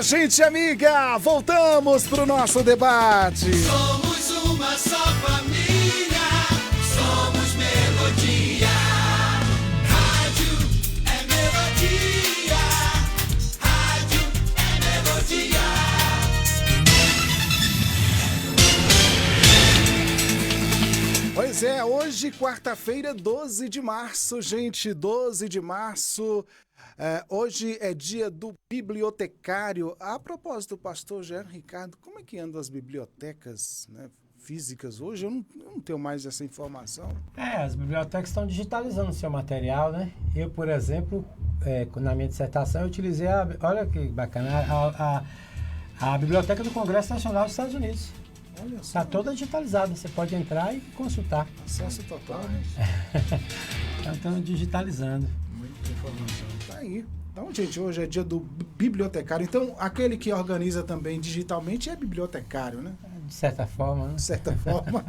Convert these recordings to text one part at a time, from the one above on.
gente amiga, voltamos pro nosso debate. Somos uma só família, somos melodia. Rádio é melodia, rádio é melodia. Pois é, hoje, quarta-feira, 12 de março, gente, 12 de março. Hoje é dia do bibliotecário. A propósito, pastor Jean Ricardo, como é que andam as bibliotecas, né, físicas hoje? Eu não tenho mais essa informação. As bibliotecas estão digitalizando o seu material, né? Eu, por exemplo, na minha dissertação, eu utilizei olha que bacana, a Biblioteca do Congresso Nacional dos Estados Unidos. Olha só. Está toda digitalizada, você pode entrar e consultar. Acesso total, né? Estão digitalizando. Muita informação. Tá aí. Então, gente, hoje é dia do bibliotecário. Então, aquele que organiza também digitalmente é bibliotecário, né? De certa forma, né? De certa forma.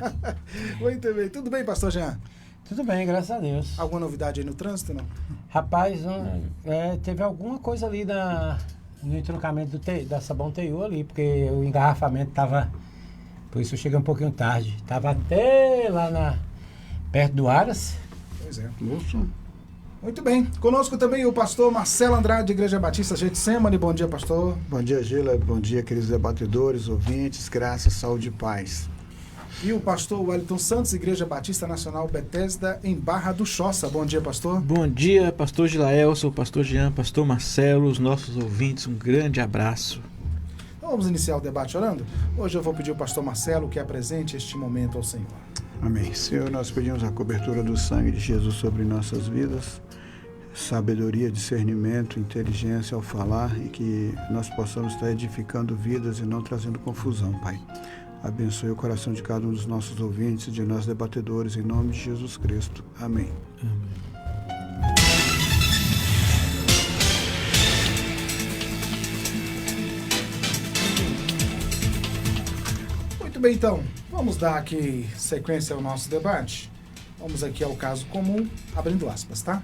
Muito bem. Tudo bem, pastor Jean? Tudo bem, graças a Deus. Alguma novidade aí no trânsito, não? Rapaz, teve alguma coisa ali no entroncamento da Sabão TU ali, porque o engarrafamento estava... Por isso eu cheguei um pouquinho tarde. Estava até lá perto do Aras. Pois é. Moço. Muito bem. Conosco também o pastor Marcelo Andrade, Igreja Batista Getsemane. Bom dia, pastor. Bom dia, Gila. Bom dia, queridos debatedores, ouvintes. Graça, saúde e paz. E o pastor Wellington Santos, Igreja Batista Nacional Bethesda, em Barra do Choça. Bom dia, pastor. Bom dia, pastor Gilaelson, pastor Jean, pastor Marcelo, os nossos ouvintes. Um grande abraço. Então vamos iniciar o debate orando? Hoje eu vou pedir ao pastor Marcelo que apresente este momento ao Senhor. Amém. Senhor, nós pedimos a cobertura do sangue de Jesus sobre nossas vidas, sabedoria, discernimento, inteligência ao falar e que nós possamos estar edificando vidas e não trazendo confusão, Pai. Abençoe o coração de cada um dos nossos ouvintes, de nós debatedores, em nome de Jesus Cristo. Amém. Amém. Muito bem, então, vamos dar aqui sequência ao nosso debate. Vamos aqui ao caso comum, abrindo aspas, tá?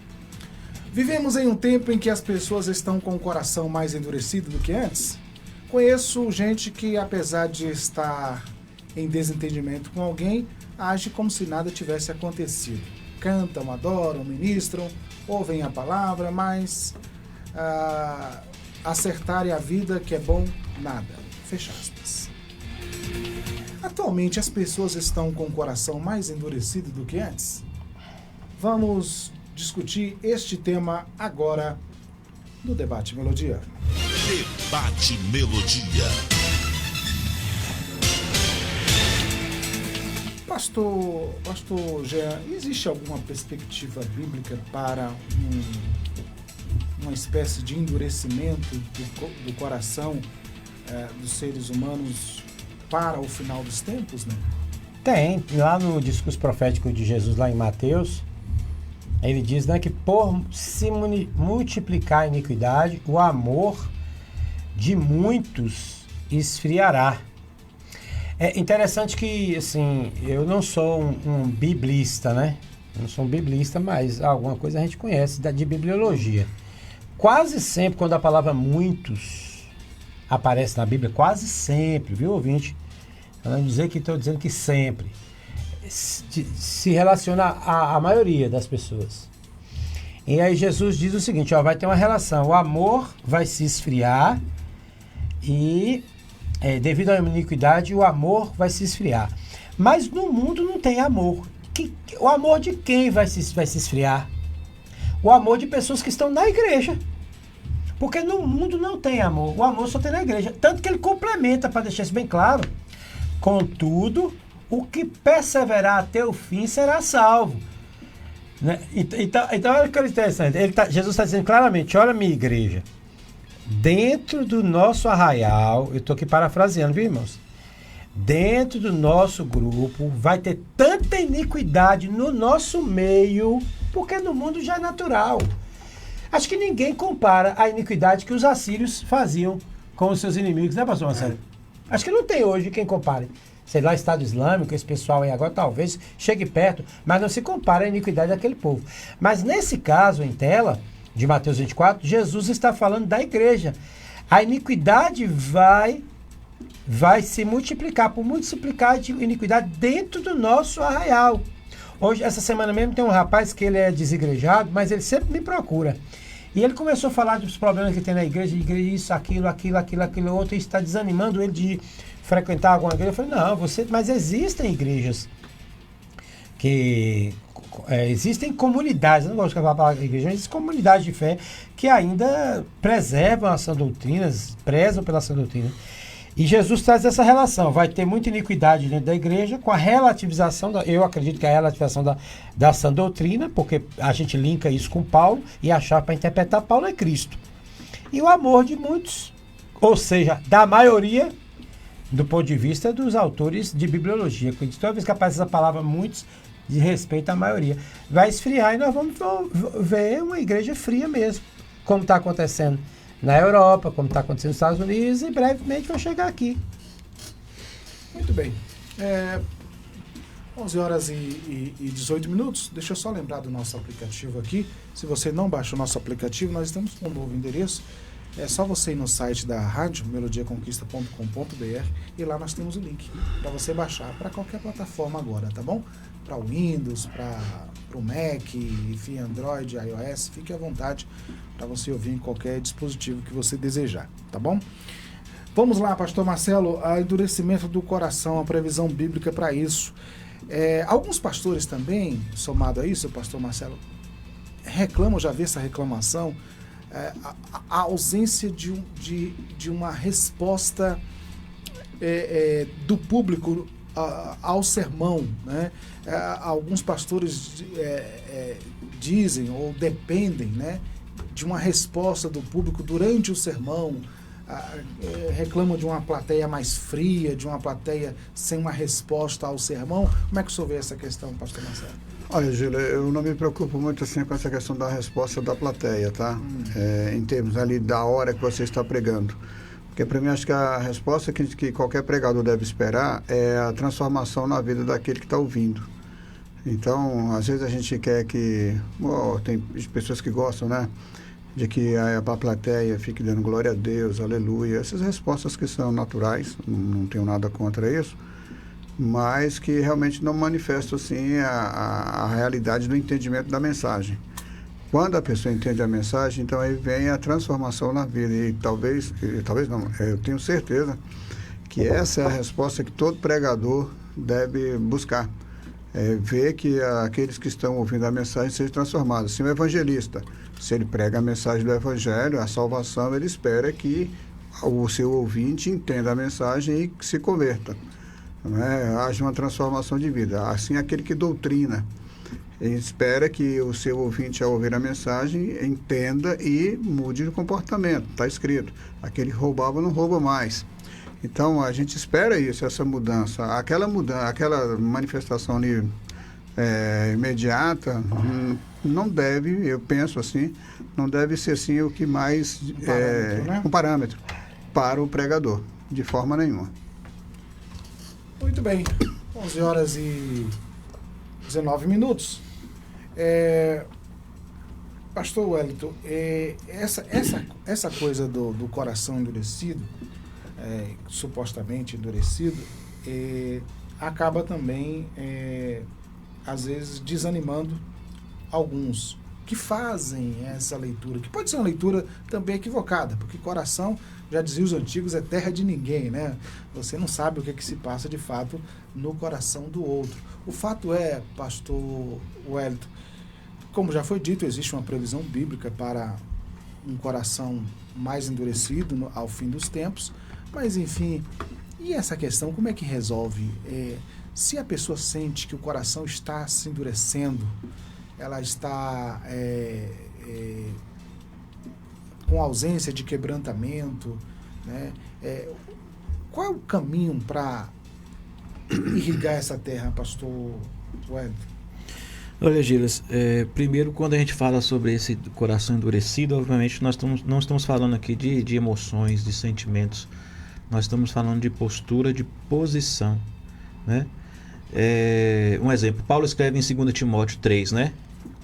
Vivemos em um tempo em que as pessoas estão com o coração mais endurecido do que antes. Conheço gente que, apesar de estar em desentendimento com alguém, age como se nada tivesse acontecido. Cantam, adoram, ministram, ouvem a palavra, mas acertarem a vida que é bom, nada. Fecha aspas. Atualmente as pessoas estão com o coração mais endurecido do que antes? Vamos discutir este tema agora no Debate Melodia. Debate Melodia. Pastor Jean, existe alguma perspectiva bíblica para uma espécie de endurecimento do coração dos seres humanos para o final dos tempos, né? Tem, lá no discurso profético de Jesus, lá em Mateus, ele diz, né, que por se multiplicar a iniquidade, o amor de muitos esfriará. É interessante que, assim, eu não sou um biblista, né? Eu não sou um biblista, mas alguma coisa a gente conhece de bibliologia. Quase sempre, quando a palavra muitos aparece na Bíblia, quase sempre, viu, ouvinte? Eu não dizer que estou dizendo que sempre. Se relaciona à maioria das pessoas. E aí Jesus diz o seguinte, vai ter uma relação, o amor vai se esfriar e devido à iniquidade o amor vai se esfriar. Mas no mundo não tem amor. O amor de quem vai se esfriar? O amor de pessoas que estão na igreja. Porque no mundo não tem amor, o amor só tem na igreja. Tanto que ele complementa, para deixar isso bem claro, contudo, o que perseverar até o fim será salvo. Né? Então, olha que interessante. Jesus está dizendo claramente, olha minha igreja, dentro do nosso arraial, eu estou aqui parafraseando, viu, irmãos? Dentro do nosso grupo vai ter tanta iniquidade no nosso meio, porque no mundo já é natural. Acho que ninguém compara a iniquidade que os assírios faziam com os seus inimigos, né, pastor Marcelo? Acho que não tem hoje quem compare. Sei lá, Estado Islâmico, esse pessoal aí agora talvez chegue perto, mas não se compara a iniquidade daquele povo. Mas nesse caso, em tela, de Mateus 24, Jesus está falando da igreja. a iniquidade vai se multiplicar, por multiplicar de iniquidade dentro do nosso arraial. Hoje, essa semana mesmo, tem um rapaz que ele é desigrejado, mas ele sempre me procura. E ele começou a falar dos problemas que tem na igreja, isso, aquilo, outro, e isso está desanimando ele de frequentar alguma igreja. Eu falei, não, mas existem igrejas que... existem comunidades, eu não gosto de falar a palavra igreja, mas existem comunidades de fé que ainda preservam a sã doutrina, prezam pela sã doutrina. E Jesus traz essa relação. Vai ter muita iniquidade dentro da igreja com a relativização, eu acredito que a relativização da sã doutrina, porque a gente linka isso com Paulo e achar para interpretar Paulo é Cristo. E o amor de muitos, ou seja, da maioria, do ponto de vista dos autores de bibliologia. Toda vez que aparece essa palavra muitos, de respeito à maioria, vai esfriar e nós vamos ver uma igreja fria mesmo, como está acontecendo na Europa, como está acontecendo nos Estados Unidos, e brevemente vai chegar aqui. Muito bem. 11 horas e 18 minutos. Deixa eu só lembrar do nosso aplicativo aqui. Se você não baixou o nosso aplicativo, nós estamos com um novo endereço. É só você ir no site da rádio, melodiaconquista.com.br, e lá nós temos o link para você baixar para qualquer plataforma agora, tá bom? Para o Windows, para o Mac, enfim, Android, iOS, fique à vontade para você ouvir em qualquer dispositivo que você desejar, tá bom? Vamos lá, pastor Marcelo, a endurecimento do coração, a previsão bíblica para isso. Alguns pastores também, somado a isso, pastor Marcelo, reclamam, já vi essa reclamação, a ausência de uma resposta do público ao sermão, né? Alguns pastores dizem ou dependem, né, de uma resposta do público durante o sermão, reclamam de uma plateia mais fria, de uma plateia sem uma resposta ao sermão. Como é que o senhor vê essa questão, pastor Marcelo? Olha, Gila, eu não me preocupo muito assim com essa questão da resposta da plateia, tá? Em termos ali da hora que você está pregando. Porque para mim acho que a resposta que qualquer pregador deve esperar é a transformação na vida daquele que está ouvindo. Então, às vezes a gente quer que... tem pessoas que gostam, né? De que a plateia fique dando glória a Deus, aleluia. Essas respostas que são naturais, não tenho nada contra isso, mas que realmente não manifestam assim a realidade do entendimento da mensagem. Quando a pessoa entende a mensagem, então aí vem a transformação na vida. E talvez não, eu tenho certeza que essa é a resposta que todo pregador deve buscar. Ver que aqueles que estão ouvindo a mensagem sejam transformados. Assim, o evangelista, se ele prega a mensagem do evangelho, a salvação, ele espera que o seu ouvinte entenda a mensagem e se converta. Haja uma transformação de vida. Assim, aquele que doutrina, ele espera que o seu ouvinte, ao ouvir a mensagem, entenda e mude de comportamento. Está escrito, aquele que roubava não rouba mais. Então, a gente espera isso, essa mudança. Aquela manifestação ali, imediata, não deve, eu penso assim, não deve ser assim o que mais um parâmetro para o pregador, de forma nenhuma. Muito bem, 11 horas e 19 minutos. Pastor Wellington, essa coisa do coração endurecido, supostamente endurecido, acaba também, às vezes, desanimando alguns que fazem essa leitura, que pode ser uma leitura também equivocada, porque coração, já diziam os antigos, é terra de ninguém, né? Você não sabe o que se passa de fato no coração do outro. O fato é, pastor Wellington, como já foi dito, existe uma previsão bíblica para um coração mais endurecido ao fim dos tempos, mas enfim, e essa questão, como é que resolve? Se a pessoa sente que o coração está se endurecendo, ela está com ausência de quebrantamento, né? Qual é o caminho para irrigar essa terra, pastor Wellington? Olha, Gilas, primeiro, quando a gente fala sobre esse coração endurecido, obviamente nós não estamos falando aqui de emoções, de sentimentos, nós estamos falando de postura, de posição, né? Um exemplo, Paulo escreve em 2 Timóteo 3, né?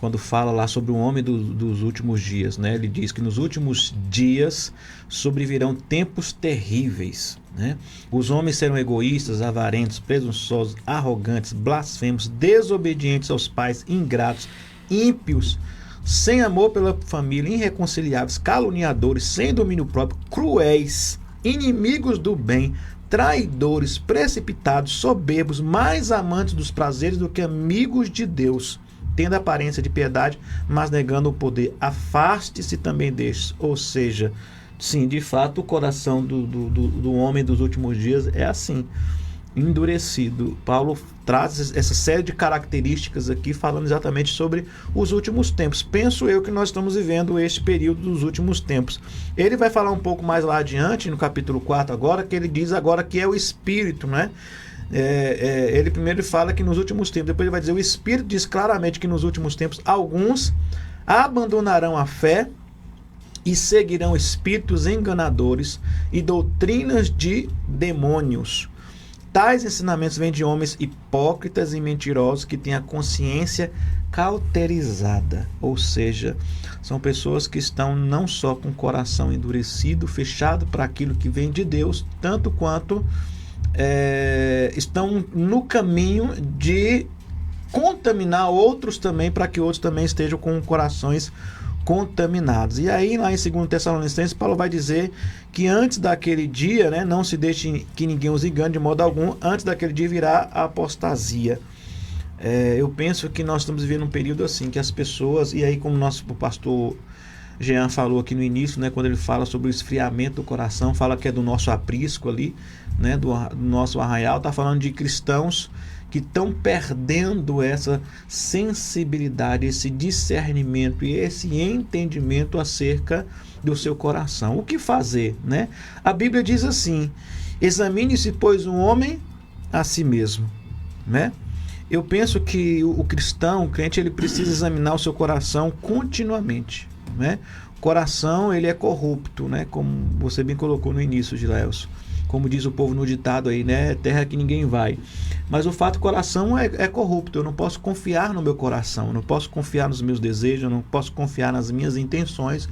quando fala lá sobre o homem dos últimos dias, né? Ele diz que nos últimos dias sobrevirão tempos terríveis, né? Os homens serão egoístas, avarentos, presunçosos, arrogantes, blasfemos, desobedientes aos pais, ingratos, ímpios, sem amor pela família, irreconciliáveis, caluniadores, sem domínio próprio, cruéis, inimigos do bem, traidores, precipitados, soberbos, mais amantes dos prazeres do que amigos de Deus, tendo aparência de piedade, mas negando o poder. Afaste-se também destes. Ou seja, sim, de fato, o coração do homem dos últimos dias é assim, endurecido. Paulo traz essa série de características aqui, falando exatamente sobre os últimos tempos. Penso eu que nós estamos vivendo este período dos últimos tempos. Ele vai falar um pouco mais lá adiante, no capítulo 4 agora, que ele diz agora que é o Espírito, né? Ele primeiro fala que nos últimos tempos, depois ele vai dizer, o Espírito diz claramente que nos últimos tempos alguns abandonarão a fé e seguirão espíritos enganadores e doutrinas de demônios. Tais ensinamentos vêm de homens hipócritas e mentirosos que têm a consciência cauterizada, ou seja, são pessoas que estão não só com o coração endurecido, fechado para aquilo que vem de Deus, tanto quanto estão no caminho de contaminar outros também, para que outros também estejam com corações contaminados. E aí lá em 2 Tessalonicenses, Paulo vai dizer que antes daquele dia, né, não se deixe que ninguém os engane de modo algum, antes daquele dia virá a apostasia. Eu penso que nós estamos vivendo um período assim, que as pessoas, e aí como o pastor Jean falou aqui no início, né, quando ele fala sobre o esfriamento do coração, fala que é do nosso aprisco ali, né, do nosso arraial, está falando de cristãos que estão perdendo essa sensibilidade, esse discernimento e esse entendimento acerca do seu coração. O que fazer, né? A Bíblia diz assim: examine-se, pois, um homem a si mesmo, né? Eu penso que o cristão, o crente, ele precisa examinar o seu coração continuamente, né? O coração, ele é corrupto, né? Como você bem colocou no início, Gileilson. Como diz o povo no ditado aí, né? Terra que ninguém vai. Mas o fato, o coração é corrupto. Eu não posso confiar no meu coração, eu não posso confiar nos meus desejos, eu não posso confiar nas minhas intenções,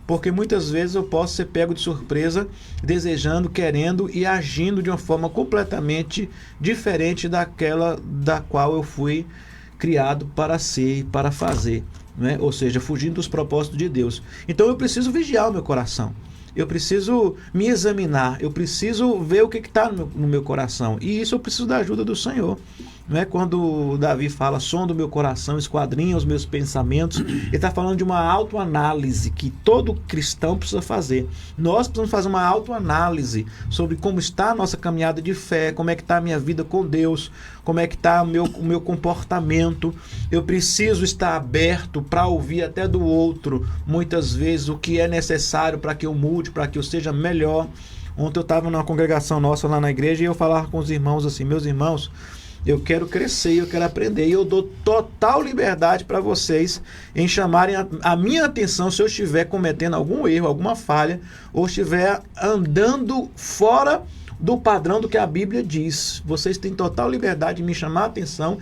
porque muitas vezes eu posso ser pego de surpresa, desejando, querendo e agindo de uma forma completamente diferente daquela da qual eu fui criado para ser e para fazer, né? Ou seja, fugindo dos propósitos de Deus. Então eu preciso vigiar o meu coração. Eu preciso me examinar, eu preciso ver o que está no meu coração. E isso eu preciso da ajuda do Senhor. Não é? Quando Davi fala, sonda o meu coração, esquadrinha os meus pensamentos, ele está falando de uma autoanálise que todo cristão precisa fazer. Nós precisamos fazer uma autoanálise sobre como está a nossa caminhada de fé, como é que está a minha vida com Deus, como é que está o meu comportamento. Eu preciso estar aberto para ouvir até do outro, muitas vezes, o que é necessário para que eu mude, para que eu seja melhor. Ontem eu estava numa congregação nossa lá na igreja e eu falava com os irmãos assim, meus irmãos, eu quero crescer, eu quero aprender, e eu dou total liberdade para vocês em chamarem a minha atenção se eu estiver cometendo algum erro, alguma falha, ou estiver andando fora do padrão do que a Bíblia diz. Vocês têm total liberdade de me chamar a atenção,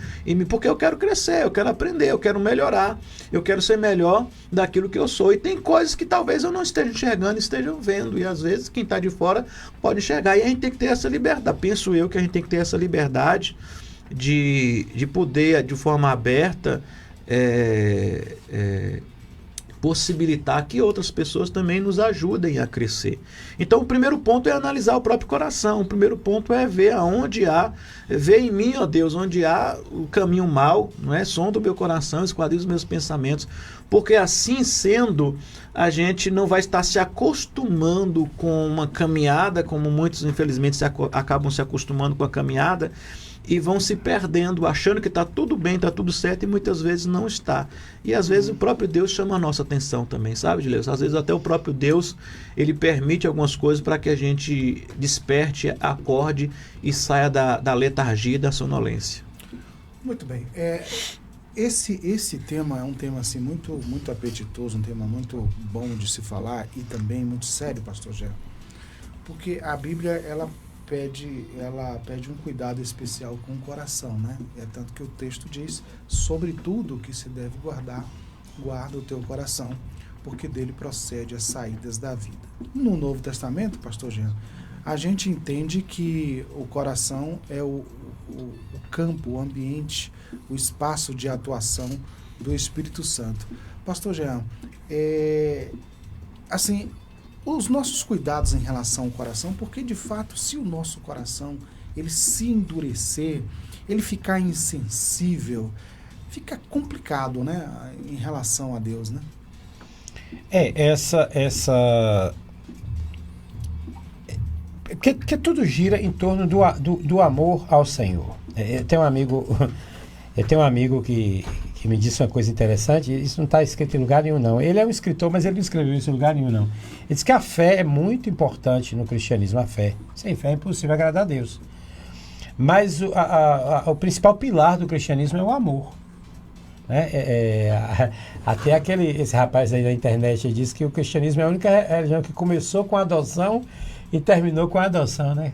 porque eu quero crescer, eu quero aprender, eu quero melhorar, eu quero ser melhor daquilo que eu sou. E tem coisas que talvez eu não esteja enxergando, estejam vendo, e às vezes quem está de fora pode enxergar, e a gente tem que ter essa liberdade. Penso eu que a gente tem que ter essa liberdade de poder, de forma aberta, possibilitar que outras pessoas também nos ajudem a crescer. Então o primeiro ponto é analisar o próprio coração. O primeiro ponto é ver ver em mim, ó Deus, onde há o caminho mau, não é? Sonda o meu coração, esquadrinha os meus pensamentos, porque assim sendo, a gente não vai estar se acostumando com uma caminhada, como muitos infelizmente acabam se acostumando com a caminhada, e vão se perdendo, achando que está tudo bem, está tudo certo, e muitas vezes não está. E às vezes o próprio Deus chama a nossa atenção também, sabe, Gileilson? Às vezes até o próprio Deus, ele permite algumas coisas para que a gente desperte, acorde e saia da letargia e da sonolência. Muito bem. Esse tema é um tema assim, muito, muito apetitoso, um tema muito bom de se falar e também muito sério, pastor Gé. Porque a Bíblia, ela ela pede um cuidado especial com o coração, né? É tanto que o texto diz, sobre tudo que se deve guardar, guarda o teu coração, porque dele procede as saídas da vida. No Novo Testamento, pastor Jean, a gente entende que o coração é o campo, o ambiente, o espaço de atuação do Espírito Santo. Pastor Jean, assim, os nossos cuidados em relação ao coração, porque de fato, se o nosso coração ele se endurecer, ele ficar insensível, fica complicado, né, em relação a Deus, né? Porque tudo gira em torno do amor ao Senhor. Eu tenho um amigo que me disse uma coisa interessante. Isso não está escrito em lugar nenhum, não. Ele é um escritor, mas ele não escreveu isso em lugar nenhum, não. Ele diz que a fé é muito importante no cristianismo. A fé. Sem fé é impossível agradar a Deus. Mas o principal pilar do cristianismo é o amor. Né? Até esse rapaz aí da internet disse que o cristianismo é a única religião que começou com a adoção e terminou com a adoção, né?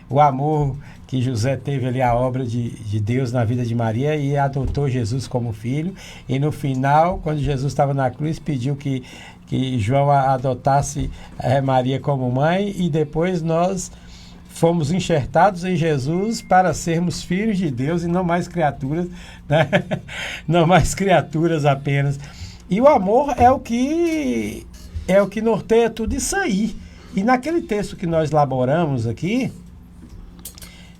O amor que José teve ali, a obra de Deus na vida de Maria, e adotou Jesus como filho, e no final, quando Jesus estava na cruz, pediu que João adotasse Maria como mãe, e depois nós fomos enxertados em Jesus para sermos filhos de Deus e não mais criaturas, né? Não mais criaturas apenas. E o amor é o que norteia tudo isso aí. E naquele texto que nós elaboramos aqui,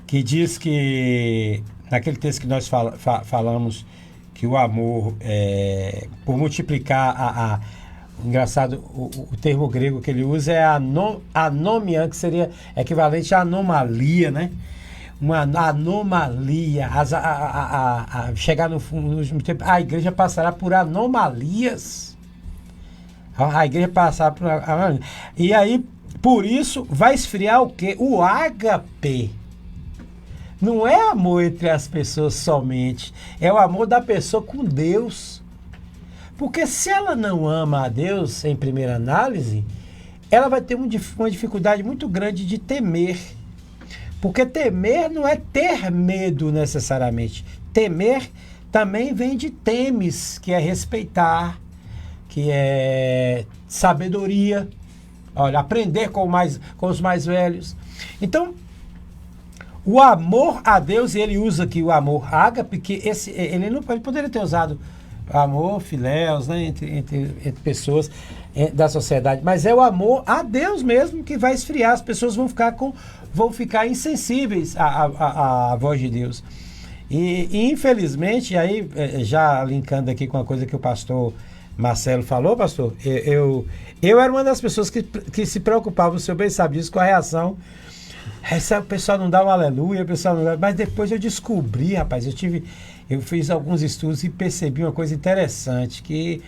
que diz que, naquele texto que nós falamos que o amor, por multiplicar engraçado, o termo grego que ele usa é anomian, que seria equivalente à anomalia, né? Uma anomalia. Chegar no tempo, a igreja passará por anomalias. A igreja passará por... E aí, por isso, vai esfriar o quê? O ágape. Não é amor entre as pessoas somente, é o amor da pessoa com Deus. Porque se ela não ama a Deus, em primeira análise, ela vai ter uma dificuldade muito grande de temer. Porque temer não é ter medo necessariamente. Temer também vem de temes, que é respeitar, que é sabedoria, olha, aprender com os mais velhos. Então, o amor a Deus, ele usa aqui o amor ágape, que ele poderia ter usado amor, filéus, né, entre pessoas da sociedade, mas é o amor a Deus mesmo que vai esfriar, as pessoas vão ficar insensíveis à voz de Deus. E infelizmente, aí já linkando aqui com a coisa que o pastor Marcelo falou, pastor, eu era uma das pessoas que se preocupava, o senhor bem sabe disso, com a reação. O pessoal não dá um aleluia, o pessoal não dá, mas depois eu descobri, rapaz, eu fiz alguns estudos e percebi uma coisa interessante, que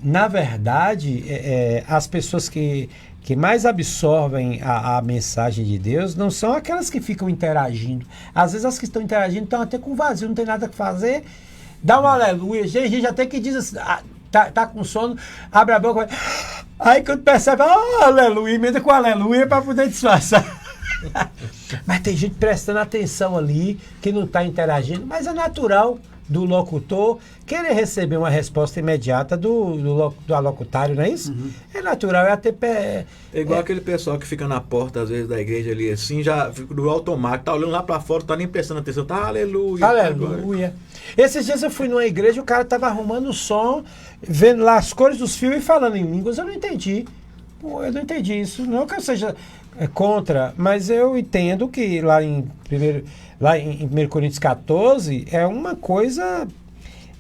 na verdade as pessoas que mais absorvem a mensagem de Deus não são aquelas que ficam interagindo. Às vezes as que estão interagindo estão até com vazio, não tem nada que fazer, dá um aleluia, gente até que diz assim, tá com sono, abre a boca, aí quando percebe, aleluia, emenda com aleluia para poder disfarçar. Mas tem gente prestando atenção ali, que não está interagindo, mas é natural do locutor querer receber uma resposta imediata do alocutário, não é isso? Uhum. É natural, é até... É igual aquele pessoal que fica na porta, às vezes, da igreja ali, assim, já fica do automático, tá olhando lá para fora, tá nem prestando atenção, tá aleluia. Aleluia. Esses dias eu fui numa igreja, o cara tava arrumando o som, vendo lá as cores dos fios e falando em línguas, eu não entendi. Eu não entendi isso, não que eu seja contra, mas eu entendo que lá em 1 Coríntios 14 é uma coisa,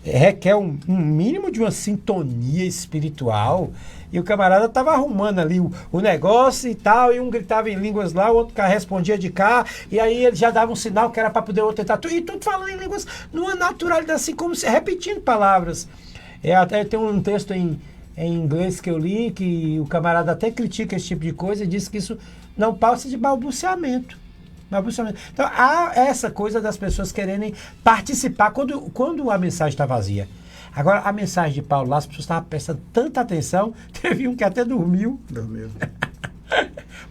requer um mínimo de uma sintonia espiritual, e o camarada estava arrumando ali o negócio e tal, e um gritava em línguas lá, o outro respondia de cá, e aí ele já dava um sinal que era para poder outro tentar, e tudo falando em línguas numa naturalidade, assim como se repetindo palavras. Até tem um texto em inglês que eu li, que o camarada até critica esse tipo de coisa e diz que isso não passa de balbuciamento. Então, há essa coisa das pessoas quererem participar quando a mensagem está vazia. Agora, a mensagem de Paulo lá, as pessoas estavam prestando tanta atenção, teve um que até dormiu.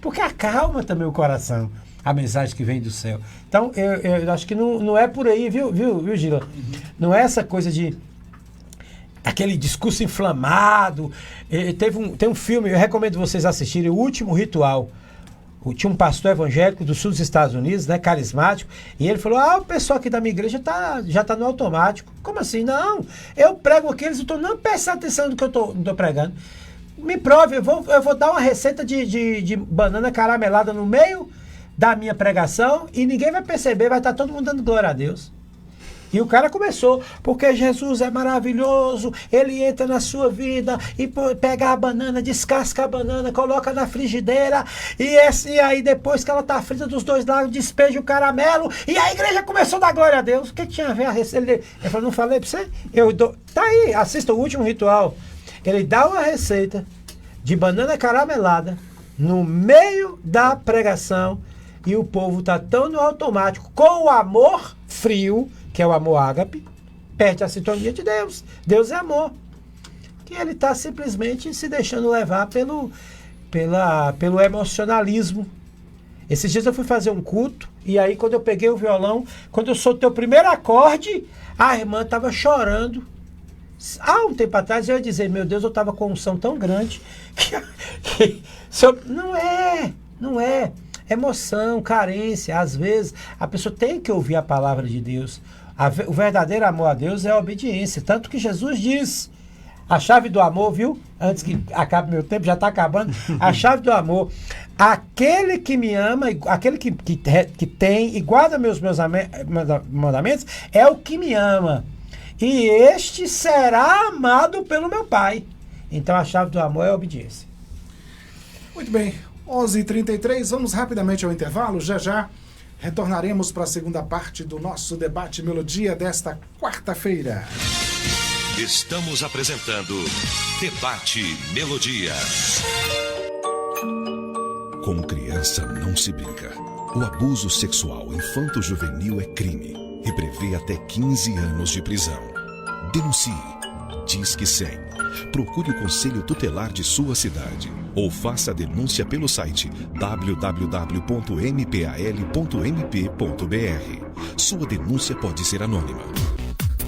porque acalma também o coração, a mensagem que vem do céu. Então, eu acho que não é por aí, viu, Gila? Não é essa coisa de aquele discurso inflamado. Tem um filme, eu recomendo vocês assistirem, O Último Ritual. Tinha um pastor evangélico do sul dos Estados Unidos, né, carismático, e ele falou: o pessoal aqui da minha igreja já tá no automático. Como assim? Não, eu prego aqui, eles não prestam atenção no que eu tô pregando. Me prove, eu vou dar uma receita de banana caramelada no meio da minha pregação e ninguém vai perceber, vai estar todo mundo dando glória a Deus. E o cara começou, porque Jesus é maravilhoso, ele entra na sua vida e pega a banana, descasca a banana, coloca na frigideira e aí depois que ela tá frita dos dois lados, despeja o caramelo e a igreja começou a dar glória a Deus. O que tinha a ver a receita? Ele falou: não falei pra você? Tá aí, assista O Último Ritual. Ele dá uma receita de banana caramelada no meio da pregação e o povo tá tão no automático, com o amor frio, que é o amor ágape, perde a sintonia de Deus. Deus é amor. Que ele está simplesmente se deixando levar pelo emocionalismo. Esses dias eu fui fazer um culto, e aí quando eu peguei o violão, quando eu soltei o primeiro acorde, a irmã estava chorando. Há um tempo atrás eu ia dizer: meu Deus, eu estava com unção tão grande que não é. Emoção, carência, às vezes a pessoa tem que ouvir a palavra de Deus. O verdadeiro amor a Deus é a obediência. Tanto que Jesus diz, a chave do amor, viu? Antes que acabe meu tempo, já está acabando. A chave do amor: aquele que me ama, aquele que tem e guarda meus mandamentos, é o que me ama. E este será amado pelo meu Pai. Então a chave do amor é a obediência. Muito bem. 11h33, vamos rapidamente ao intervalo. Já retornaremos para a segunda parte do nosso debate Melodia desta quarta-feira. Estamos apresentando Debate Melodia. Com criança não se brinca. O abuso sexual infanto-juvenil é crime e prevê até 15 anos de prisão. Denuncie. Disque 100. Procure o Conselho Tutelar de sua cidade ou faça a denúncia pelo site www.mpal.mp.br. Sua denúncia pode ser anônima.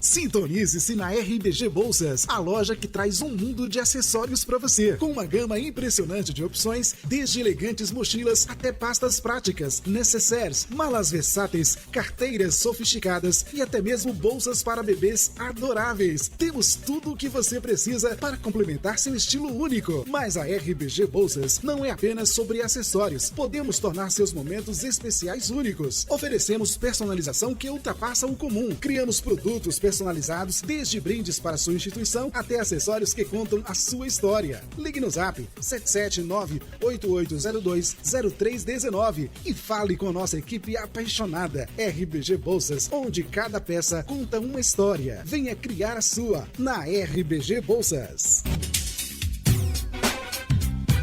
Sintonize-se na RBG Bolsas, a loja que traz um mundo de acessórios para você, com uma gama impressionante de opções, desde elegantes mochilas até pastas práticas, necessaires, malas versáteis, carteiras sofisticadas e até mesmo bolsas para bebês adoráveis. Temos tudo o que você precisa para complementar seu estilo único. Mas a RBG Bolsas não é apenas sobre acessórios. Podemos tornar seus momentos especiais únicos. Oferecemos personalização que ultrapassa o comum. Criamos produtos personalizados, desde brindes para sua instituição até acessórios que contam a sua história. Ligue no Zap 779-8802-0319 e fale com nossa equipe apaixonada. RBG Bolsas, onde cada peça conta uma história. Venha criar a sua na RBG Bolsas.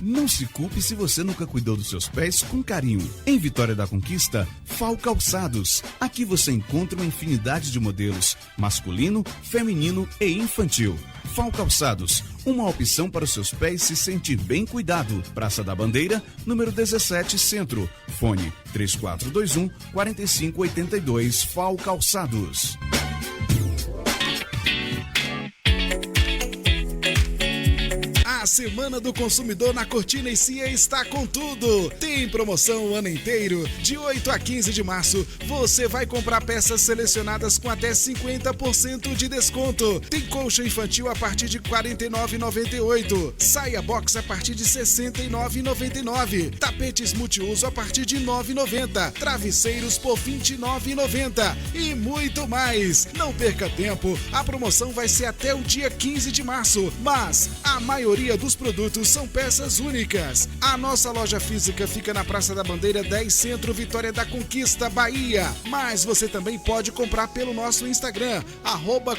Não se culpe se você nunca cuidou dos seus pés com carinho. Em Vitória da Conquista, FAO Calçados. Aqui você encontra uma infinidade de modelos, masculino, feminino e infantil. FAO Calçados, uma opção para os seus pés se sentir bem cuidado. Praça da Bandeira, número 17, Centro. Fone 3421-4582, FAO Calçados. A Semana do Consumidor na Cortina e Cia está com tudo. Tem promoção o ano inteiro. De 8 a 15 de março, você vai comprar peças selecionadas com até 50% de desconto. Tem colcha infantil a partir de R$ 49,98. Saia box a partir de R$ 69,99. Tapetes multiuso a partir de R$ 9,90. Travesseiros por R$ 29,90. E muito mais. Não perca tempo. A promoção vai ser até o dia 15 de março. Mas a maioria dos produtos são peças únicas. A nossa loja física fica na Praça da Bandeira 10 Centro, Vitória da Conquista, Bahia. Mas você também pode comprar pelo nosso Instagram,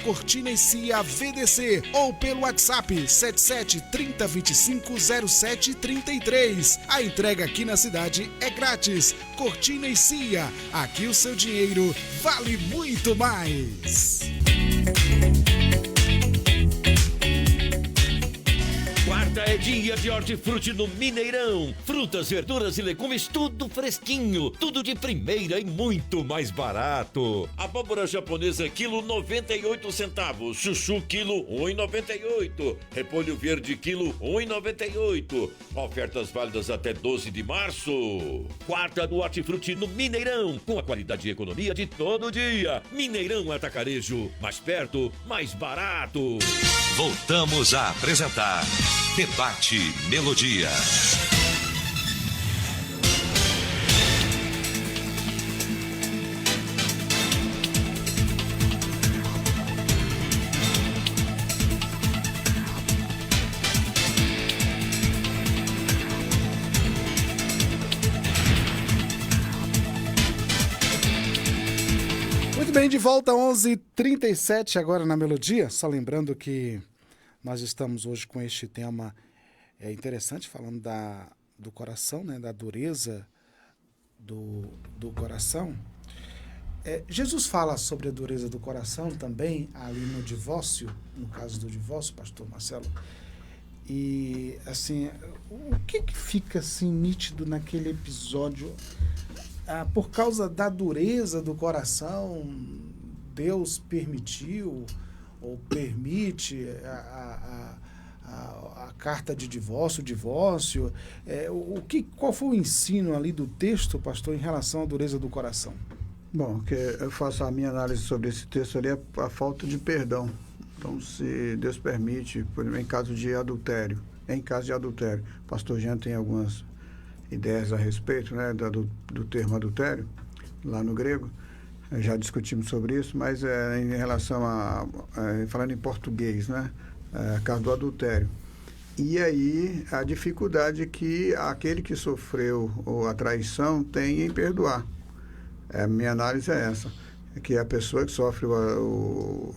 @CortinaECiaVDC, ou pelo WhatsApp 77 30 25 07 33. A entrega aqui na cidade é grátis. Cortina e Cia, aqui o seu dinheiro vale muito mais. Quarta é dia de hortifruti no Mineirão. Frutas, verduras e legumes, tudo fresquinho, tudo de primeira e muito mais barato. Abóbora japonesa, quilo 98 centavos. Chuchu, quilo 1,98. Repolho verde, quilo 1,98. Ofertas válidas até 12 de março. Quarta do hortifruti no Mineirão, com a qualidade e economia de todo dia. Mineirão Atacarejo, mais perto, mais barato. Voltamos a apresentar Debate Melodia. Muito bem, de volta 11h37 agora na Melodia. Só lembrando que nós estamos hoje com este tema interessante, falando do coração, né, da dureza do coração. Jesus fala sobre a dureza do coração também ali no divórcio, no caso do divórcio, pastor Marcelo. E, assim, o que fica assim nítido naquele episódio? Por causa da dureza do coração, Deus permitiu ou permite a carta de divórcio, o divórcio. Qual foi o ensino ali do texto, pastor, em relação à dureza do coração? Bom, que eu faço a minha análise sobre esse texto ali, é a falta de perdão. Então, se Deus permite, por exemplo, em caso de adultério, o pastor Jean tem algumas ideias a respeito, né, do termo adultério, lá no grego. Já discutimos sobre isso, mas em relação falando em português, né, caso do adultério. E aí a dificuldade que aquele que sofreu a traição tem em perdoar. A minha análise é essa, que a pessoa que sofre o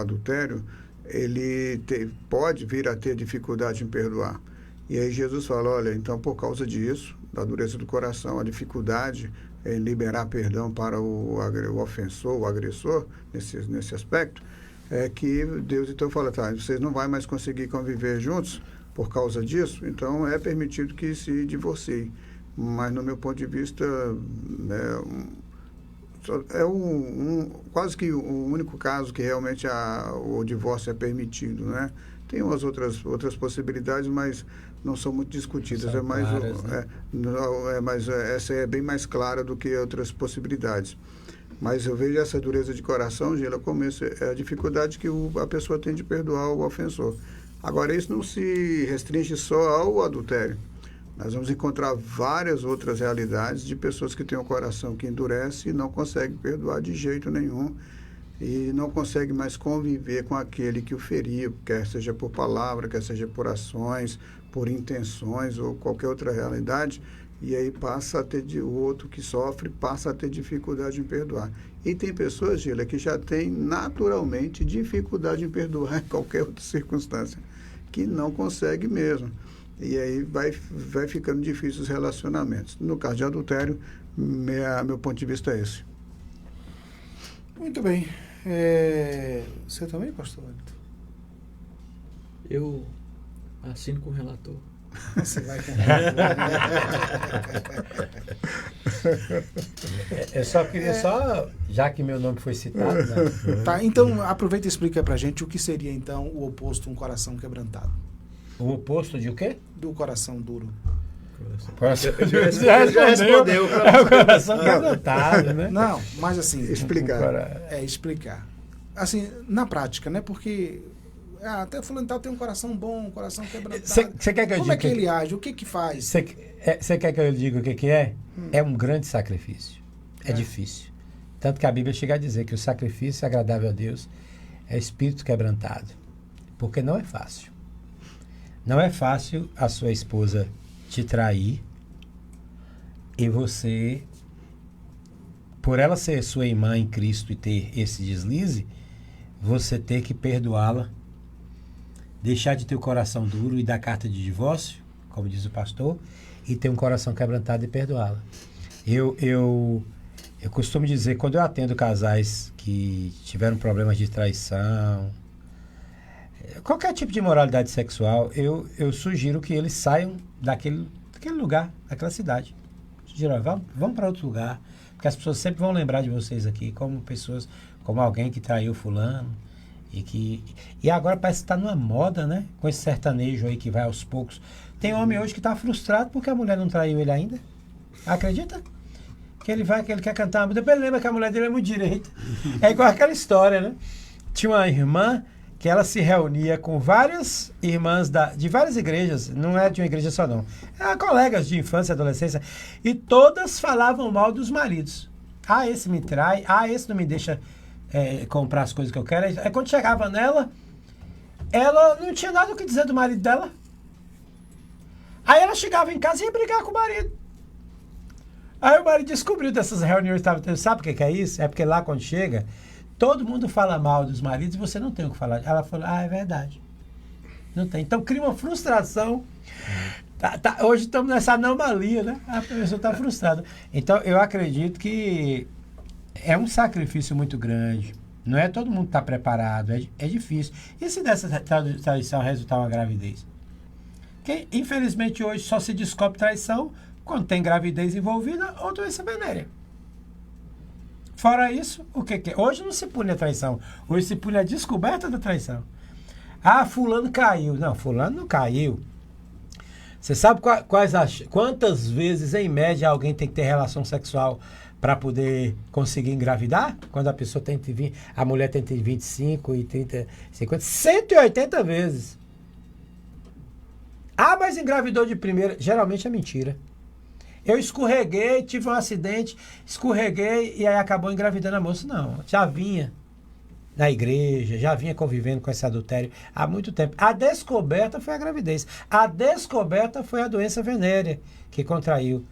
adultério, ele pode vir a ter dificuldade em perdoar. E aí Jesus fala, olha, então por causa disso, da dureza do coração, a dificuldade em liberar perdão para o ofensor, o agressor, nesse aspecto, é que Deus então fala, tá, vocês não vão mais conseguir conviver juntos por causa disso, então é permitido que se divorciem. Mas no meu ponto de vista, quase que o único caso que realmente o divórcio é permitido, né? Tem umas outras possibilidades, mas não são muito discutidas. São claras, né? Mas essa é bem mais clara do que outras possibilidades. Mas eu vejo essa dureza de coração, Gila, como a dificuldade que a pessoa tem de perdoar o ofensor. Agora, isso não se restringe só ao adultério. Nós vamos encontrar várias outras realidades de pessoas que têm um coração que endurece e não conseguem perdoar de jeito nenhum e não conseguem mais conviver com aquele que o feria, quer seja por palavra, quer seja por ações, por intenções ou qualquer outra realidade, e aí passa a ter o outro que sofre, passa a ter dificuldade em perdoar. E tem pessoas, Gila, que já têm naturalmente dificuldade em perdoar em qualquer outra circunstância, que não consegue mesmo. E aí vai ficando difícil os relacionamentos. No caso de adultério, meu ponto de vista é esse. Muito bem. Você também, pastor Wellington? Eu assino com o relator. Você vai com Eu só queria, já que meu nome foi citado, né? Tá, então aproveita e explica pra gente o que seria então o oposto a um coração quebrantado. O oposto de o quê? Do coração duro. Já respondeu. É o coração quebrantado, né? Não, mas assim... Explicar. Explicar. Assim, na prática, né? Porque... até fulano tal tem um coração bom, um coração quebrantado. Você quer que eu Como diga é que ele age? O que faz? Você quer que eu diga o que é? É um grande sacrifício. É difícil. Tanto que a Bíblia chega a dizer que o sacrifício agradável a Deus é espírito quebrantado. Porque não é fácil. Não é fácil a sua esposa te trair e você, por ela ser sua irmã em Cristo e ter esse deslize, você ter que perdoá-la, deixar de ter o coração duro e dar carta de divórcio, como diz o pastor, e ter um coração quebrantado e perdoá-la. Eu costumo dizer, quando eu atendo casais que tiveram problemas de traição, Qualquer tipo de imoralidade sexual, eu sugiro que eles saiam daquele lugar, daquela cidade. Sugiro, vamos para outro lugar, porque as pessoas sempre vão lembrar de vocês aqui como alguém que traiu fulano. E agora parece que está numa moda, né? Com esse sertanejo aí que vai aos poucos. Tem homem hoje que está frustrado porque a mulher não traiu ele ainda. Acredita? Que ele quer cantar, mas depois ele lembra que a mulher dele é muito direita. É igual aquela história, né? Tinha uma irmã que ela se reunia com várias irmãs de várias igrejas, não é de uma igreja só não, eram colegas de infância e adolescência, e todas falavam mal dos maridos. Ah, esse me trai, esse não me deixa comprar as coisas que eu quero. Aí quando chegava nela, ela não tinha nada o que dizer do marido dela. Aí ela chegava em casa e ia brigar com o marido. Aí o marido descobriu dessas reuniões que estava tendo. Sabe o que é isso? É porque lá quando chega, todo mundo fala mal dos maridos e você não tem o que falar. Ela falou, é verdade. Não tem. Então cria uma frustração. Hoje estamos nessa anomalia, né? A pessoa está frustrada. Então eu acredito que é um sacrifício muito grande. Não é todo mundo está preparado. É difícil. E se dessa traição resultar uma gravidez? Que infelizmente hoje só se descobre traição quando tem gravidez envolvida ou doença venérea. Fora isso, o que é? Hoje não se pune a traição. Hoje se pune a descoberta da traição. Fulano caiu. Não, fulano não caiu. Você sabe quantas vezes, em média, alguém tem que ter relação sexual para poder conseguir engravidar? Quando a pessoa a mulher tem 25 e 30, 50, 180 vezes. Mas engravidou de primeira. Geralmente é mentira. Eu escorreguei, tive um acidente, escorreguei e aí acabou engravidando a moça. Não, já vinha na igreja, já vinha convivendo com esse adultério há muito tempo. A descoberta foi a gravidez. A descoberta foi a doença venérea que contraiu.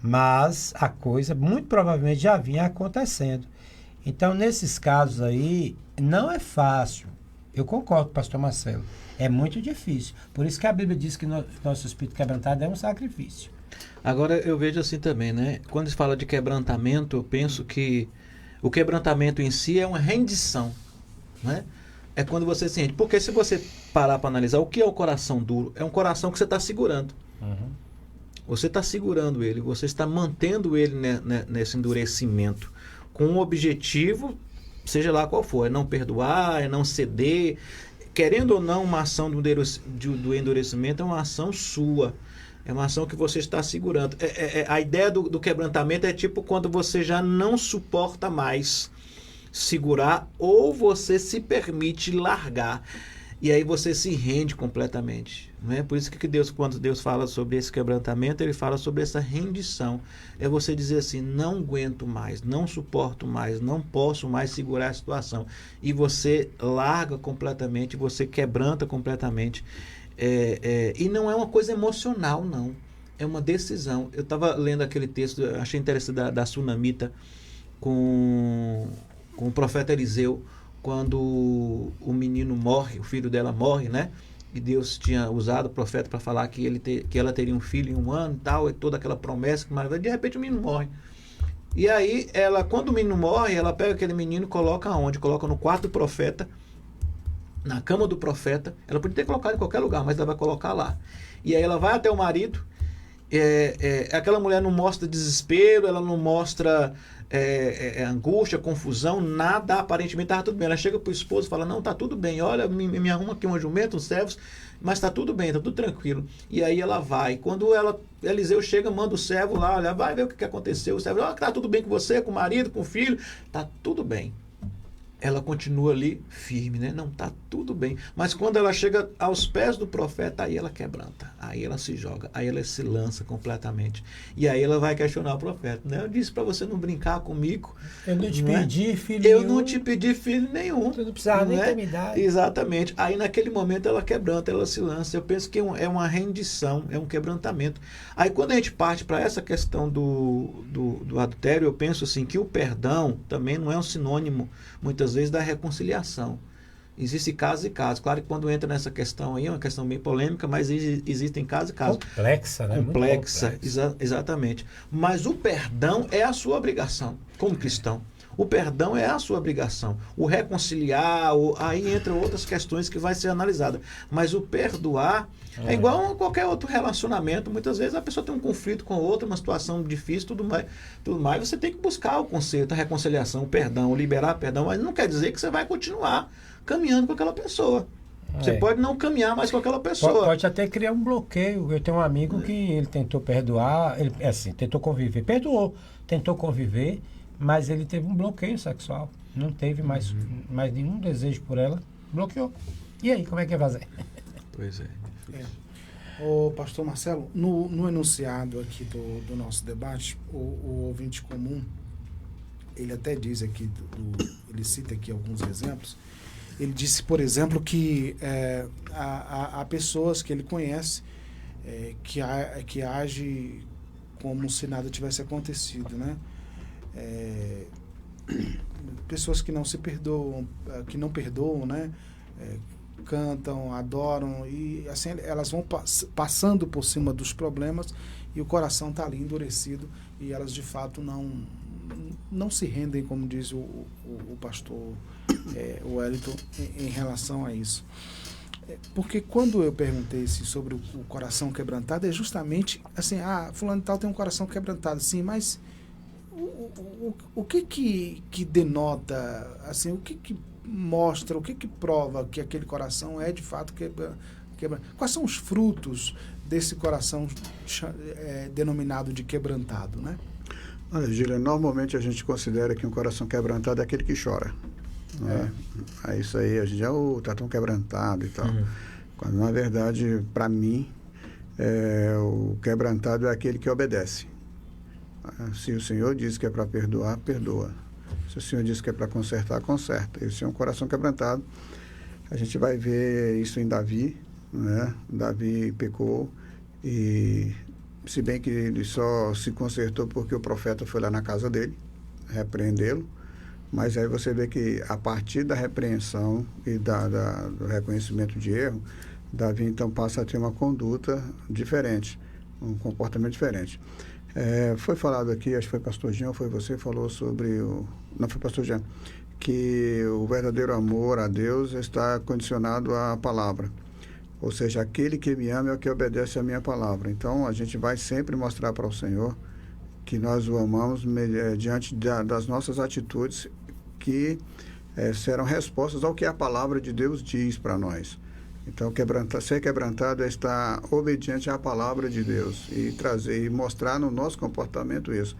Mas a coisa muito provavelmente já vinha acontecendo. Então, nesses casos aí, não é fácil. Eu concordo, pastor Marcelo. É muito difícil. Por isso que a Bíblia diz que nosso espírito quebrantado é um sacrifício. Agora eu vejo assim também, né? Quando se fala de quebrantamento, eu penso que o quebrantamento em si é uma rendição, né? É quando você se rende. Porque se você parar para analisar o que é o coração duro, é um coração que você está segurando. Uhum. Você está segurando ele, você está mantendo ele nesse endurecimento, com um objetivo, seja lá qual for, é não perdoar, é não ceder. Querendo ou não, uma ação do endurecimento é uma ação sua. É uma ação que você está segurando. A ideia do quebrantamento é tipo quando você já não suporta mais segurar ou você se permite largar. E aí você se rende completamente. Não é? Por isso que Deus, quando Deus fala sobre esse quebrantamento, ele fala sobre essa rendição. É você dizer assim, não aguento mais, não suporto mais, não posso mais segurar a situação. E você larga completamente, você quebranta completamente. E não é uma coisa emocional, não. É uma decisão. Eu estava lendo aquele texto, achei interessante, da Sunamita com o profeta Eliseu, quando o menino morre, o filho dela morre, né? E Deus tinha usado o profeta para falar que ela teria um filho em 1 ano e tal, e toda aquela promessa, mas de repente o menino morre. E aí, quando o menino morre, ela pega aquele menino e coloca aonde? Coloca no quarto do profeta, na cama do profeta. Ela podia ter colocado em qualquer lugar, mas ela vai colocar lá. E aí ela vai até o marido. Aquela mulher não mostra desespero, ela não mostra angústia, confusão, nada, aparentemente estava tudo bem. Ela chega para o esposo e fala, não, está tudo bem, olha, me arruma aqui uma jumenta, uns servos, mas está tudo bem, está tudo tranquilo. E aí ela vai. Quando Eliseu chega, manda o servo lá, olha, vai ver o que aconteceu. O servo, está tudo bem com você, com o marido, com o filho, está tudo bem. Ela continua ali firme, né? Não, está tudo bem. Mas quando ela chega aos pés do profeta, aí ela quebranta, aí ela se joga, aí ela se lança completamente. E aí ela vai questionar o profeta, né? Eu disse para você não brincar comigo. Eu não te pedi filho nenhum. Eu não te pedi filho nenhum. Tu não precisava nem ter me dado. Exatamente. Aí naquele momento ela quebranta, ela se lança. Eu penso que é uma rendição, é um quebrantamento. Aí quando a gente parte para essa questão do adultério, eu penso assim que o perdão também não é um sinônimo, muitas vezes, da reconciliação. Existem casos e casos. Claro que quando entra nessa questão aí, é uma questão bem polêmica, mas existem casos e casos. Complexa, né? Complexa. Exatamente. Mas o perdão é a sua obrigação como cristão. O perdão é a sua obrigação. O reconciliar, aí entra outras questões que vai ser analisada. Mas o perdoar é igual a qualquer outro relacionamento. Muitas vezes a pessoa tem um conflito com outra, uma situação difícil, tudo mais. Você tem que buscar o conserto, a reconciliação, o perdão, liberar perdão, mas não quer dizer que você vai continuar caminhando com aquela pessoa. Você pode não caminhar mais com aquela pessoa. Pode até criar um bloqueio. Eu tenho um amigo que ele tentou perdoar, ele tentou conviver, perdoou, tentou conviver, mas ele teve um bloqueio sexual. Não teve mais nenhum desejo por ela, bloqueou. E aí, como é que vai fazer? Pois é. Ô, pastor Marcelo, no enunciado aqui do nosso debate, o ouvinte comum, ele até diz aqui, ele cita aqui alguns exemplos. Ele disse, por exemplo, que há pessoas que ele conhece que age como se nada tivesse acontecido, né? Pessoas que não se perdoam, que não perdoam, né? Cantam, adoram e assim elas vão passando por cima dos problemas e o coração está ali endurecido e elas de fato não se rendem, como diz o pastor Wellington, em relação a isso. Porque quando eu perguntei sobre o coração quebrantado, é justamente assim, fulano de tal tem um coração quebrantado, sim, mas o que denota, assim, o que mostra, o que prova que aquele coração é de fato quebrantado? Quais são os frutos desse coração denominado de quebrantado, né? Olha, Gília, normalmente a gente considera que um coração quebrantado é aquele que chora. Né? Aí isso aí a gente já está tão quebrantado e tal. Quando na verdade, para mim, o quebrantado é aquele que obedece. Se o Senhor diz que é para perdoar, perdoa. Se o Senhor diz que é para consertar, conserta. Esse é um coração quebrantado. A gente vai ver isso em Davi, né? Davi pecou e se bem que ele só se consertou porque o profeta foi lá na casa dele repreendê-lo, mas aí você vê que a partir da repreensão e do reconhecimento de erro, Davi então passa a ter uma conduta diferente, um comportamento diferente. Foi falado aqui, acho que foi pastor Jean, foi você, falou sobre não foi pastor Jean, que o verdadeiro amor a Deus está condicionado à palavra. Ou seja, aquele que me ama é o que obedece à minha palavra. Então, a gente vai sempre mostrar para o Senhor que nós o amamos diante das nossas atitudes que serão respostas ao que a palavra de Deus diz para nós. Então, ser quebrantado é estar obediente à palavra de Deus e trazer e mostrar no nosso comportamento isso.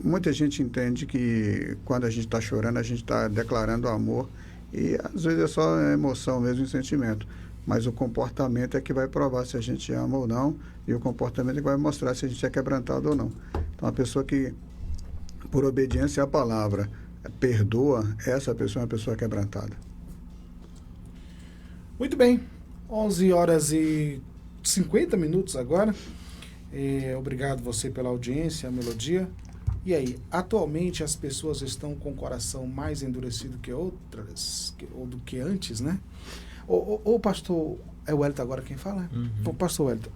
Muita gente entende que quando a gente está chorando, a gente está declarando amor e às vezes é só emoção mesmo e sentimento. Mas o comportamento é que vai provar se a gente ama ou não e o comportamento é que vai mostrar se a gente é quebrantado ou não. Então, a pessoa que, por obediência à palavra, perdoa, essa pessoa é uma pessoa quebrantada. Muito bem, 11 horas e 50 minutos agora. Obrigado você pela audiência, a melodia. E aí, atualmente as pessoas estão com o coração mais endurecido que outras, ou do que antes, né? O pastor, é o Wellington agora quem fala? O pastor Wellington,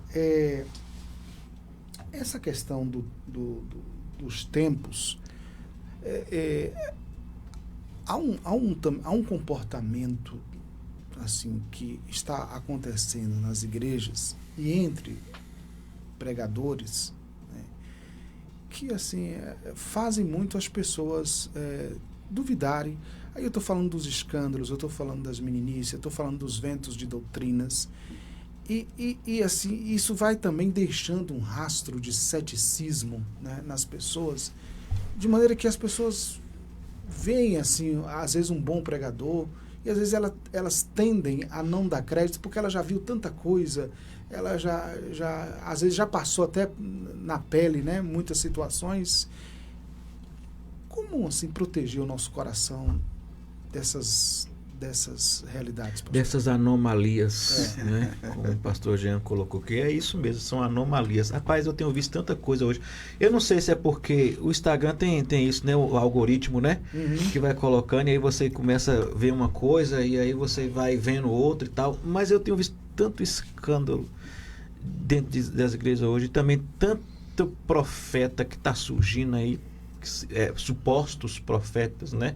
essa questão dos tempos, há um comportamento assim que está acontecendo nas igrejas e entre pregadores, né, que assim fazem muito as pessoas duvidarem. Aí eu estou falando dos escândalos, eu estou falando das meninices, eu estou falando dos ventos de doutrinas e assim isso vai também deixando um rastro de ceticismo, né, nas pessoas, de maneira que as pessoas veem assim às vezes um bom pregador e às vezes elas tendem a não dar crédito porque ela já viu tanta coisa, ela já às vezes já passou até na pele, né, muitas situações. Como assim proteger o nosso coração dessas realidades, pastor? Dessas anomalias, né? Como o pastor Jean colocou, que é isso mesmo, são anomalias. Rapaz, eu tenho visto tanta coisa hoje. Eu não sei se é porque o Instagram tem isso, né? O algoritmo, né? Que vai colocando e aí você começa a ver uma coisa e aí você vai vendo outra e tal. Mas eu tenho visto tanto escândalo dentro das igrejas hoje, também tanto profeta que está surgindo aí, supostos profetas, né?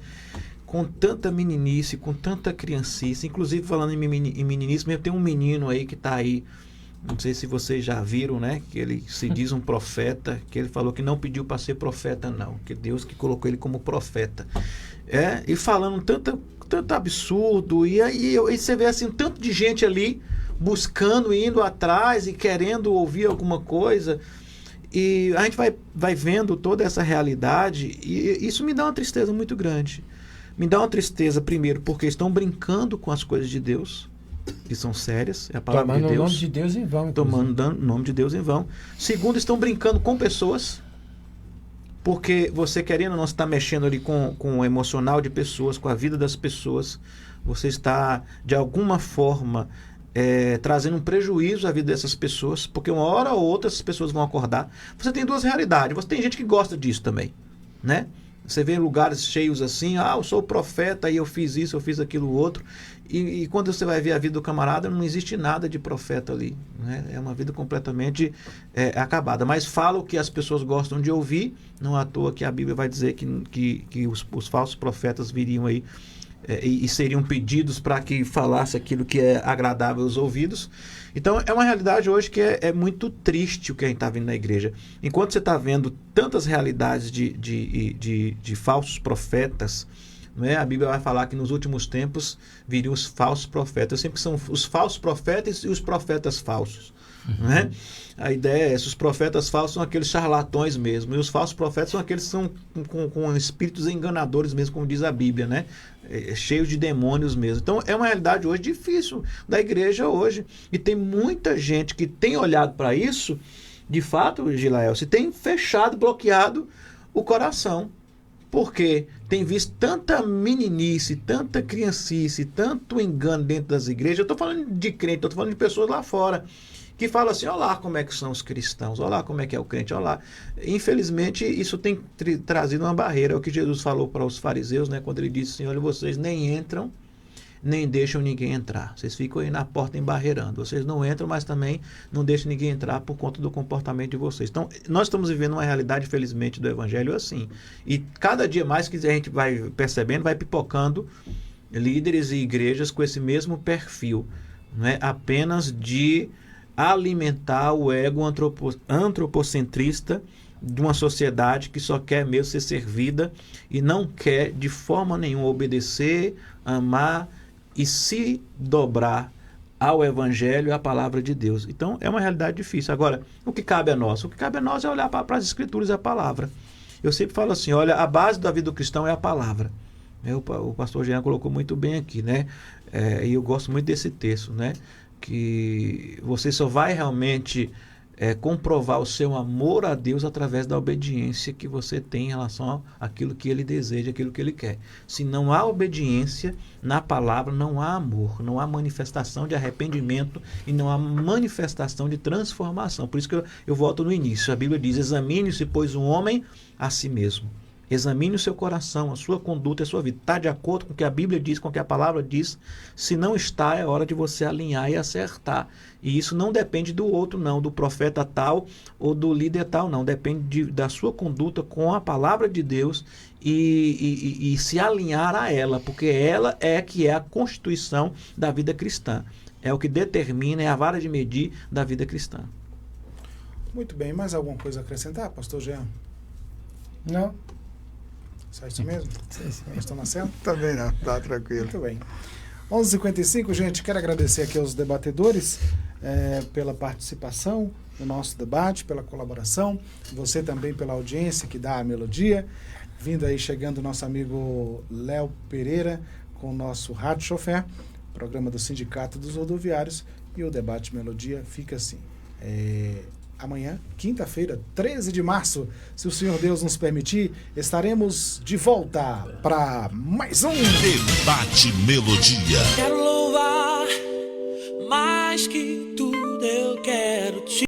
Com tanta meninice, com tanta criancice, inclusive falando em meninice, mesmo tem um menino aí que está aí, não sei se vocês já viram, né? Que ele se diz um profeta, que ele falou que não pediu para ser profeta, não, que Deus que colocou ele como profeta. E falando tanto absurdo, e aí você vê assim, tanto de gente ali buscando, indo atrás e querendo ouvir alguma coisa, e a gente vai vendo toda essa realidade, e isso me dá uma tristeza muito grande. Me dá uma tristeza, primeiro, porque estão brincando com as coisas de Deus, que são sérias, é a palavra de Deus. Tomando o nome de Deus em vão. Tomando o nome de Deus em vão. Segundo, estão brincando com pessoas, porque você, querendo ou não, está mexendo ali com o emocional de pessoas, com a vida das pessoas. Você está, de alguma forma, trazendo um prejuízo à vida dessas pessoas, porque uma hora ou outra essas pessoas vão acordar. Você tem duas realidades. Você tem gente que gosta disso também, né? Você vê lugares cheios assim, eu sou profeta e eu fiz isso, eu fiz aquilo outro. E quando você vai ver a vida do camarada, não existe nada de profeta ali, né? É uma vida completamente acabada. Mas fala o que as pessoas gostam de ouvir, não à toa que a Bíblia vai dizer que os falsos profetas viriam aí e seriam pedidos para que falasse aquilo que é agradável aos ouvidos. Então é uma realidade hoje que é muito triste o que a gente está vendo na igreja. Enquanto você está vendo tantas realidades de falsos profetas, não é? A Bíblia vai falar que nos últimos tempos viriam os falsos profetas. Sempre são os falsos profetas e os profetas falsos. Não é? A ideia é essa: os profetas falsos são aqueles charlatões mesmo, e os falsos profetas são aqueles que são com espíritos enganadores mesmo, como diz a Bíblia, né? Cheios de demônios mesmo. Então é uma realidade hoje difícil da igreja hoje, e tem muita gente que tem olhado para isso, de fato, Gilael, se tem fechado, bloqueado o coração, porque tem visto tanta meninice, tanta criancice, tanto engano dentro das igrejas. Eu estou falando de crente, estou falando de pessoas lá fora, que fala assim: olha lá como é que são os cristãos, olha lá como é que é o crente, olha lá. Infelizmente, isso tem trazido uma barreira. É o que Jesus falou para os fariseus, né, quando ele disse assim: olha, vocês nem entram, nem deixam ninguém entrar. Vocês ficam aí na porta embarreirando. Vocês não entram, mas também não deixam ninguém entrar por conta do comportamento de vocês. Então, nós estamos vivendo uma realidade, felizmente, do Evangelho assim. E cada dia mais que a gente vai percebendo, vai pipocando líderes e igrejas com esse mesmo perfil, não é? Apenas de alimentar o ego antropocentrista de uma sociedade que só quer mesmo ser servida e não quer de forma nenhuma obedecer, amar e se dobrar ao Evangelho e à palavra de Deus. Então é uma realidade difícil. Agora, o que cabe a nós? O que cabe a nós é olhar para as Escrituras e a palavra. Eu sempre falo assim: olha, a base da vida do cristão é a palavra. O pastor Jean colocou muito bem aqui, né? E eu gosto muito desse texto, né? Que você só vai realmente comprovar o seu amor a Deus através da obediência que você tem em relação àquilo que Ele deseja, aquilo que Ele quer. Se não há obediência na palavra, não há amor, não há manifestação de arrependimento e não há manifestação de transformação. Por isso que eu volto no início. A Bíblia diz: examine-se, pois, um homem a si mesmo. Examine o seu coração, a sua conduta e a sua vida. Está de acordo com o que a Bíblia diz, com o que a palavra diz? Se não está, é hora de você alinhar e acertar. E isso não depende do outro, não, do profeta tal ou do líder tal, não. Depende da sua conduta com a palavra de Deus e se alinhar a ela, porque ela é que é a constituição da vida cristã. É o que determina, é a vara de medir da vida cristã. Muito bem. Mais alguma coisa a acrescentar, pastor Jean? Não. Só isso mesmo? Nós estamos certo? Também não, tá tranquilo. Muito bem. 11h55, gente, quero agradecer aqui aos debatedores pela participação no nosso debate, pela colaboração, você também pela audiência que dá a melodia. Vindo aí, chegando o nosso amigo Léo Pereira com o nosso Rádio Chofer, programa do Sindicato dos Rodoviários, e o debate Melodia fica assim. Amanhã, quinta-feira, 13 de março, se o Senhor Deus nos permitir, estaremos de volta para mais um Debate Melodia. Quero louvar mais que tudo, eu quero te